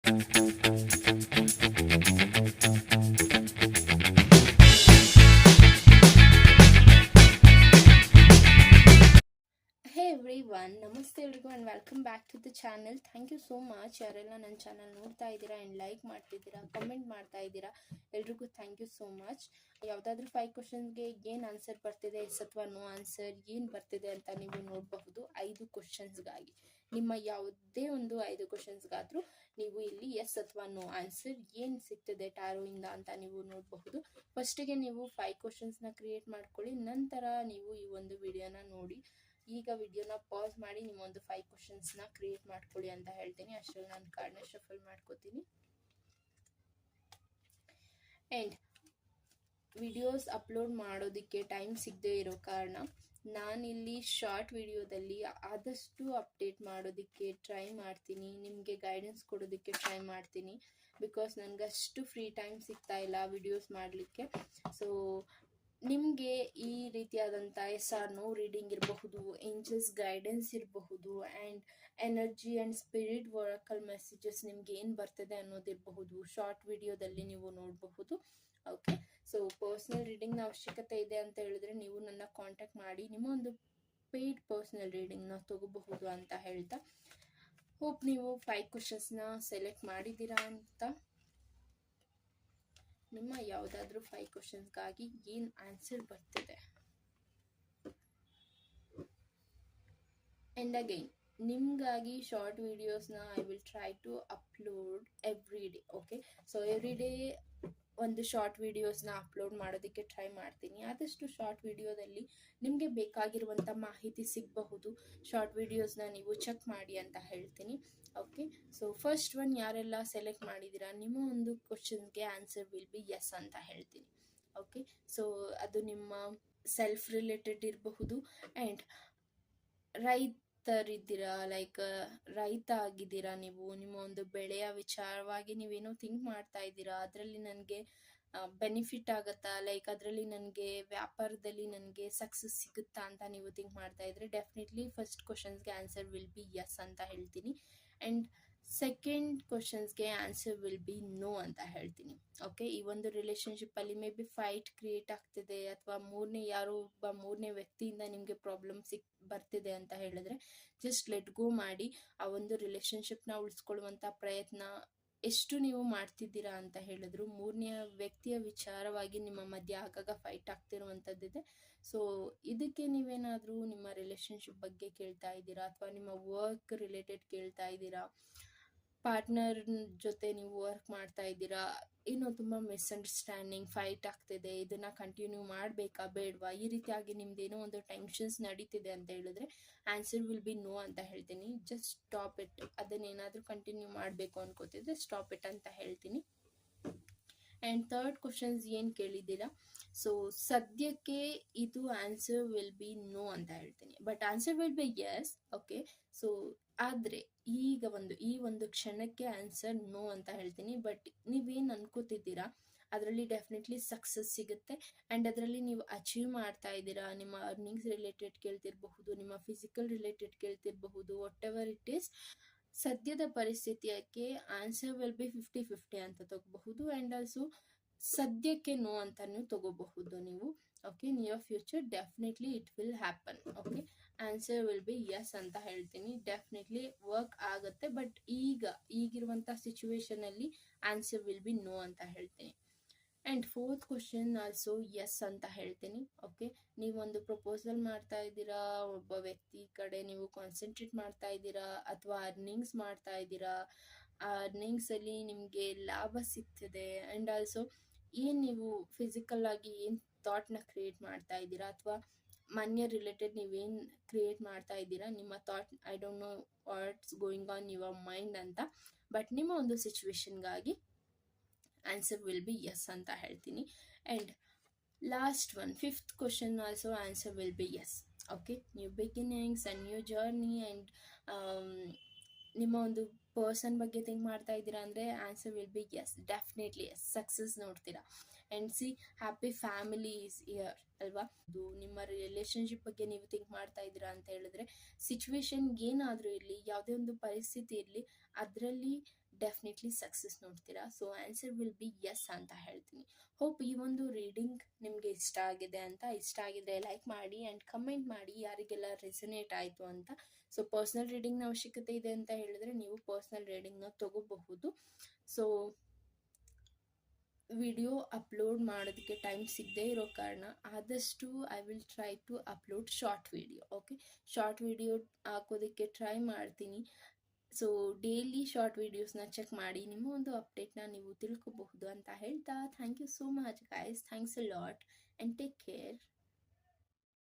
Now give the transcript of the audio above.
Hey everyone, ನಮಸ್ತೆ ಎಲ್ರಿಗೂ and welcome back to the channel. Thank you so much ಯಾರೆಲ್ಲ ನನ್ನ ಚಾನಲ್ ನೋಡ್ತಾ ಇದ್ದೀರಾ ಆ್ಯಂಡ್ ಲೈಕ್ ಮಾಡ್ತಿದ್ದೀರಾ, ಕಮೆಂಟ್ ಮಾಡ್ತಾ ಇದ್ದೀರಾ, ಎಲ್ರಿಗೂ ಥ್ಯಾಂಕ್ ಯು ಸೋ ಮಚ್. ಯಾವುದಾದ್ರೂ 5 ಕ್ವಶನ್ಸ್ಗೆ ಏನು ಆನ್ಸರ್ ಬರ್ತಿದೆ, ಎಸ್ ಅಥವಾ ನೋ ಆನ್ಸರ್ ಏನು ಬರ್ತಿದೆ ಅಂತ ನೀವು ನೋಡಬಹುದು. 5 ಕ್ವಶನ್ಸ್ಗಾಗಿ ನಿಮ್ಮ ಯಾವುದೇ ಒಂದು 5 ಕ್ವಶನ್ಸ್ಗಾದರೂ ನೀವು ಇಲ್ಲಿ ಎಸ್ ಅಥವಾ ನೋ ಆನ್ಸರ್ ಏನು ಸಿಗ್ತಿದೆ ಟ್ಯಾರೋಯಿಂದ ಅಂತ ನೀವು ನೋಡಬಹುದು. ಫಸ್ಟಿಗೆ ನೀವು 5 ಕ್ವಶನ್ಸ್ನ ಕ್ರಿಯೇಟ್ ಮಾಡ್ಕೊಳ್ಳಿ, ನಂತರ ನೀವು ಈ ಒಂದು ವಿಡಿಯೋನ ನೋಡಿ. ಈಗ ವಿಡಿಯೋನ ಪಾಸ್ ಮಾಡಿ ನಿಮ್ಮೊಂದು 5 ಕ್ವಶನ್ಸ್ನ ಕ್ರಿಯೇಟ್ ಮಾಡ್ಕೊಳ್ಳಿ ಅಂತ ಹೇಳ್ತೀನಿ. ಅಷ್ಟರಲ್ಲಿ ನಾನು ಕಾರ್ಡ್ನ ಶಫಲ್ ಮಾಡ್ಕೋತೀನಿ. ಆ್ಯಂಡ್ ವಿಡಿಯೋಸ್ ಅಪ್ಲೋಡ್ ಮಾಡೋದಕ್ಕೆ ಟೈಮ್ ಸಿಗದೆ ಇರೋ ಕಾರಣ ನಾನಿಲ್ಲಿ ಶಾರ್ಟ್ ವಿಡಿಯೋದಲ್ಲಿ ಆದಷ್ಟು ಅಪ್ಡೇಟ್ ಮಾಡೋದಕ್ಕೆ ಟ್ರೈ ಮಾಡ್ತೀನಿ, ನಿಮಗೆ ಗೈಡೆನ್ಸ್ ಕೊಡೋದಕ್ಕೆ ಟ್ರೈ ಮಾಡ್ತೀನಿ. ಬಿಕಾಸ್ ನನಗಷ್ಟು ಫ್ರೀ ಟೈಮ್ ಸಿಗ್ತಾ ಇಲ್ಲ ವಿಡಿಯೋಸ್ ಮಾಡಲಿಕ್ಕೆ. ಸೊ ನಿಮಗೆ ಈ ರೀತಿಯಾದಂಥ ಎಸ್ ಆರ್ ನೋ ರೀಡಿಂಗ್ ಇರಬಹುದು, ಏಂಜಲ್ಸ್ ಗೈಡೆನ್ಸ್ ಇರಬಹುದು, and energy and spirit oracle messages ನಿಮ್ಗೆ ಏನು ಬರ್ತದೆ ಅನ್ನೋದಿರಬಹುದು, ಶಾರ್ಟ್ ವಿಡಿಯೋದಲ್ಲಿ ನೀವು ನೋಡಬಹುದು. ಓಕೆ, ಸೊ ಪರ್ಸ್ನಲ್ ರೀಡಿಂಗ್ನ ಅವಶ್ಯಕತೆ ಇದೆ ಅಂತ ಹೇಳಿದ್ರೆ ನೀವು ನನ್ನ ಕಾಂಟ್ಯಾಕ್ಟ್ ಮಾಡಿ ನಿಮ್ಮ ಒಂದು ಪೇಯ್ಡ್ ಪರ್ಸ್ನಲ್ ರೀಡಿಂಗ್ನ ತಗೋಬಹುದು ಅಂತ ಹೇಳ್ತಾ, ಹೋಪ್ ನೀವು 5 ಕ್ವಶನ್ಸ್ನ ಸೆಲೆಕ್ಟ್ ಮಾಡಿದ್ದೀರಾ ಅಂತ. ನಿಮ್ಮ ಯಾವುದಾದ್ರೂ 5 ಕ್ವಶನ್ಸ್ಗಾಗಿ ಏನು ಆನ್ಸರ್ ಬರ್ತಿದೆ. ಆ್ಯಂಡ್ ಅಗೈನ್ ನಿಮಗಾಗಿ ಶಾರ್ಟ್ ವಿಡಿಯೋಸ್ನ I will try to upload every day. Okay, so every day ಒಂದು ಶಾರ್ಟ್ ವಿಡಿಯೋಸ್ನ ಅಪ್ಲೋಡ್ ಮಾಡೋದಕ್ಕೆ ಟ್ರೈ ಮಾಡ್ತೀನಿ. ಆದಷ್ಟು ಶಾರ್ಟ್ ವಿಡಿಯೋದಲ್ಲಿ ನಿಮಗೆ ಬೇಕಾಗಿರುವಂಥ ಮಾಹಿತಿ ಸಿಗಬಹುದು. ಶಾರ್ಟ್ ವಿಡಿಯೋಸ್ನ ನೀವು ಚೆಕ್ ಮಾಡಿ ಅಂತ ಹೇಳ್ತೀನಿ. ಓಕೆ, ಸೊ ಫಸ್ಟ್ ಒನ್ ಯಾರೆಲ್ಲ ಸೆಲೆಕ್ಟ್ ಮಾಡಿದ್ದೀರಾ, ನಿಮ್ಮ ಒಂದು ಕ್ವಶನ್ಗೆ ಆನ್ಸರ್ ವಿಲ್ ಬಿ ಎಸ್ ಅಂತ ಹೇಳ್ತೀನಿ. ಓಕೆ, ಸೊ ಅದು ನಿಮ್ಮ ಸೆಲ್ಫ್ ರಿಲೇಟೆಡ್ ಇರಬಹುದು. ಆ್ಯಂಡ್ ರೈತರಿದ್ದೀರಾ, ಲೈಕ್ ರೈತ ಆಗಿದ್ದೀರಾ ನೀವು, ನಿಮ್ಮ ಒಂದು ಬೆಳೆಯ ವಿಚಾರವಾಗಿ ನೀವೇನೋ ಥಿಂಕ್ ಮಾಡ್ತಾ ಇದ್ದೀರಾ, ಅದರಲ್ಲಿ ನನಗೆ ಬೆನಿಫಿಟ್ ಆಗುತ್ತಾ, ಲೈಕ್ ಅದರಲ್ಲಿ ನನಗೆ ವ್ಯಾಪಾರದಲ್ಲಿ ನನಗೆ ಸಕ್ಸಸ್ ಸಿಗುತ್ತಾ ಅಂತ ನೀವು ಥಿಂಕ್ ಮಾಡ್ತಾ ಇದ್ರೆ ಡೆಫಿನೆಟ್ಲಿ ಫಸ್ಟ್ ಕ್ವಶನ್ಸ್ಗೆ ಆನ್ಸರ್ ವಿಲ್ ಬಿ ಎಸ್ ಅಂತ ಹೇಳ್ತೀನಿ. ಆ್ಯಂಡ್ ಸೆಕೆಂಡ್ ಕ್ವಶನ್ಸ್ಗೆ ಆನ್ಸರ್ ವಿಲ್ ಬಿ ನೋ ಅಂತ ಹೇಳ್ತೀನಿ. ಓಕೆ, ಈ ಒಂದು ರಿಲೇಷನ್ಶಿಪ್ಪಲ್ಲಿ ಮೇ ಬಿ ಫೈಟ್ ಕ್ರಿಯೇಟ್ ಆಗ್ತಿದೆ, ಅಥವಾ ಯಾರೋ ಒಬ್ಬ ಮೂರನೇ ವ್ಯಕ್ತಿಯಿಂದ ನಿಮಗೆ ಪ್ರಾಬ್ಲಮ್ ಬರ್ತಿದೆ ಅಂತ ಹೇಳಿದ್ರೆ ಜಸ್ಟ್ ಲೆಟ್ ಗೋ ಮಾಡಿ. ಆ ಒಂದು ರಿಲೇಷನ್ಶಿಪ್ನ ಉಳಿಸ್ಕೊಳ್ಳುವಂಥ ಪ್ರಯತ್ನ ಎಷ್ಟು ನೀವು ಮಾಡ್ತಿದ್ದೀರಾ ಅಂತ ಹೇಳಿದ್ರು, ಮೂರನೇ ವ್ಯಕ್ತಿಯ ವಿಚಾರವಾಗಿ ನಿಮ್ಮ ಮಧ್ಯೆ ಆಗಾಗ ಫೈಟ್ ಆಗ್ತಿರುವಂಥದ್ದಿದೆ. ಸೊ ಇದಕ್ಕೆ ನೀವೇನಾದರೂ ನಿಮ್ಮ ರಿಲೇಷನ್ಶಿಪ್ ಬಗ್ಗೆ ಕೇಳ್ತಾ ಇದ್ದೀರಾ, ಅಥವಾ ನಿಮ್ಮ ವರ್ಕ್ ರಿಲೇಟೆಡ್ ಕೇಳ್ತಾ ಇದ್ದೀರಾ, ಪಾರ್ಟ್ನರ್ ಜೊತೆ ನೀವು ವರ್ಕ್ ಮಾಡ್ತಾ ಇದ್ದೀರಾ, ಏನೋ ತುಂಬ ಮಿಸ್ಅಂಡರ್ಸ್ಟ್ಯಾಂಡಿಂಗ್ ಫೈಟ್ ಆಗ್ತಿದೆ, ಇದನ್ನು ಕಂಟಿನ್ಯೂ ಮಾಡಬೇಕಾ ಬೇಡವಾ, ಈ ರೀತಿಯಾಗಿ ನಿಮ್ದೇನೋ ಒಂದು ಟೆನ್ಷನ್ಸ್ ನಡೀತಿದೆ ಅಂತ ಹೇಳಿದ್ರೆ ಆನ್ಸರ್ ವಿಲ್ ಬಿ ನೋ ಅಂತ ಹೇಳ್ತೀನಿ. Just stop it. ಅದನ್ನೇನಾದರೂ ಕಂಟಿನ್ಯೂ ಮಾಡಬೇಕು ಅನ್ಕೋತಿದ್ರೆ ಸ್ಟಾಪ್ ಇಟ್ ಅಂತ ಹೇಳ್ತೀನಿ. ಆ್ಯಂಡ್ ಥರ್ಡ್ ಕ್ವಶನ್ಸ್ ಏನು ಕೇಳಿದ್ದೀರಾ, ಸೊ ಸದ್ಯಕ್ಕೆ ಇದು ಆನ್ಸರ್ ವಿಲ್ ಬಿ ನೋ ಅಂತ ಹೇಳ್ತೀನಿ, but answer will be yes. Okay, so ಆದರೆ ಈ ಒಂದು ಕ್ಷಣಕ್ಕೆ ಆನ್ಸರ್ ನೋ ಅಂತ ಹೇಳ್ತೀನಿ. ಬಟ್ ನೀವೇನು ಅನ್ಕೋತಿದ್ದೀರಾ ಅದರಲ್ಲಿ ಡೆಫಿನೆಟ್ಲಿ ಸಕ್ಸಸ್ ಸಿಗುತ್ತೆ. ಆ್ಯಂಡ್ ಅದರಲ್ಲಿ ನೀವು ಅಚೀವ್ ಮಾಡ್ತಾ ಇದ್ದೀರಾ. ನಿಮ್ಮ ಅರ್ನಿಂಗ್ಸ್ ರಿಲೇಟೆಡ್ ಕೇಳ್ತಿರಬಹುದು, ನಿಮ್ಮ ಫಿಸಿಕಲ್ ರಿಲೇಟೆಡ್ ಕೇಳ್ತಿರಬಹುದು, ವಾಟ್ ಎವರ್ ಇಟ್ ಈಸ್. ಸದ್ಯದ ಪರಿಸ್ಥಿತಿಯಕ್ಕೆ ಆನ್ಸರ್ ವಿಲ್ ಬಿ 50-50 ಅಂತ ತಗೋಬಹುದು. ಆ್ಯಂಡ್ ಆಲ್ಸೋ ಸದ್ಯಕ್ಕೆ ನೋ ಅಂತಲೂ ತಗೋಬಹುದು ನೀವು. Okay, near future definitely it will happen. Okay, answer will be yes ಅಂತ ಹೇಳ್ತೀನಿ. ಡೆಫಿನೆಟ್ಲಿ ವರ್ಕ್ ಆಗುತ್ತೆ, ಬಟ್ ಈಗಿರುವಂಥ ಸಿಚುವೇಶನಲ್ಲಿ ಆನ್ಸರ್ ವಿಲ್ ಬಿ ನೋ ಅಂತ ಹೇಳ್ತೀನಿ. And fourth question also yes ಅಂತ ಹೇಳ್ತೀನಿ. ಓಕೆ, ನೀವೊಂದು ಪ್ರಪೋಸಲ್ ಮಾಡ್ತಾ ಇದ್ದೀರಾ, ಒಬ್ಬ ವ್ಯಕ್ತಿ ಕಡೆ ನೀವು ಕಾನ್ಸಂಟ್ರೇಟ್ ಮಾಡ್ತಾ ಇದ್ದೀರಾ, ಅಥವಾ ಅರ್ನಿಂಗ್ಸ್ ಮಾಡ್ತಾ ಇದ್ದೀರಾ, ಆ ಅರ್ನಿಂಗ್ಸಲ್ಲಿ ನಿಮಗೆ ಲಾಭ ಸಿಗ್ತಿದೆ. ಆ್ಯಂಡ್ ಆಲ್ಸೋ ಏನು ನೀವು ಫಿಸಿಕಲ್ ಆಗಿ ಏನು ಥಾಟ್ನ ಕ್ರಿಯೇಟ್ ಮಾಡ್ತಾ ಇದ್ದೀರಾ, ಅಥವಾ ಮನಿ ರಿಲೇಟೆಡ್ ನೀವೇನು ಕ್ರಿಯೇಟ್ ಮಾಡ್ತಾ ಇದ್ದೀರಾ, ನಿಮ್ಮ thought I don't know what's going on your mind ಅಂತ, ಬಟ್ ನಿಮ್ಮ ಒಂದು ಸಿಚುವೇಶನ್ಗಾಗಿ ಆನ್ಸರ್ ವಿಲ್ ಬಿ ಎಸ್ ಅಂತ ಹೇಳ್ತೀನಿ. And last one fifth question also answer will be yes. Okay, new beginnings and new journey and ನಿಮ್ಮ ಒಂದು person ಬಗ್ಗೆ think ಮಾಡ್ತಾ ಇದ್ದೀರಾ ಅಂದರೆ answer will be yes, definitely yes. Success ನೋಡ್ತೀರಾ. And see happy family this year ಅಲ್ವಾ. ಅದು ನಿಮ್ಮ ರಿಲೇಷನ್ಶಿಪ್ ಬಗ್ಗೆ ನೀವು ಥಿಂಕ್ ಮಾಡ್ತಾ ಇದ್ದೀರಾ ಅಂತ ಹೇಳಿದ್ರೆ ಸಿಚುವೇಶನ್ ಏನಾದರೂ ಇರಲಿ, ಯಾವುದೇ ಒಂದು ಪರಿಸ್ಥಿತಿ ಇರಲಿ, ಅದರಲ್ಲಿ ಡೆಫಿನೆಟ್ಲಿ ಸಕ್ಸಸ್ ನೋಡ್ತೀರಾ. So answer will be yes ಅಂತ ಹೇಳ್ತೀನಿ. ಹೋಪ್ ಈ ಒಂದು ರೀಡಿಂಗ್ ನಿಮಗೆ ಇಷ್ಟ ಆಗಿದೆ ಅಂತ. ಇಷ್ಟ ಆಗಿದ್ರೆ ಲೈಕ್ ಮಾಡಿ ಆ್ಯಂಡ್ ಕಮೆಂಟ್ ಮಾಡಿ ಯಾರಿಗೆಲ್ಲ ರೆಸನೇಟ್ ಆಯಿತು ಅಂತ. ಸೊ ಪರ್ಸ್ನಲ್ ರೀಡಿಂಗ್ನ ಅವಶ್ಯಕತೆ ಇದೆ ಅಂತ ಹೇಳಿದ್ರೆ ನೀವು ಪರ್ಸ್ನಲ್ ರೀಡಿಂಗ್ನ ತಗೋಬಹುದು. ಸೊ ವಿಡಿಯೋ ಅಪ್ಲೋಡ್ ಮಾಡೋದಕ್ಕೆ ಟೈಮ್ ಸಿಗದೇ ಇರೋ ಕಾರಣ ಆದಷ್ಟು I will try to upload short video. Okay, short video ಹಾಕೋದಕ್ಕೆ ಟ್ರೈ ಮಾಡ್ತೀನಿ. ಸೊ ಡೈಲಿ ಶಾರ್ಟ್ ವಿಡಿಯೋಸ್ನ ಚೆಕ್ ಮಾಡಿ ನಿಮ್ಮ ಒಂದು ಅಪ್ಡೇಟ್ನ ನೀವು ತಿಳ್ಕೊಬಹುದು ಅಂತ ಹೇಳ್ತಾ thank you so much guys. Thanks a lot and take care.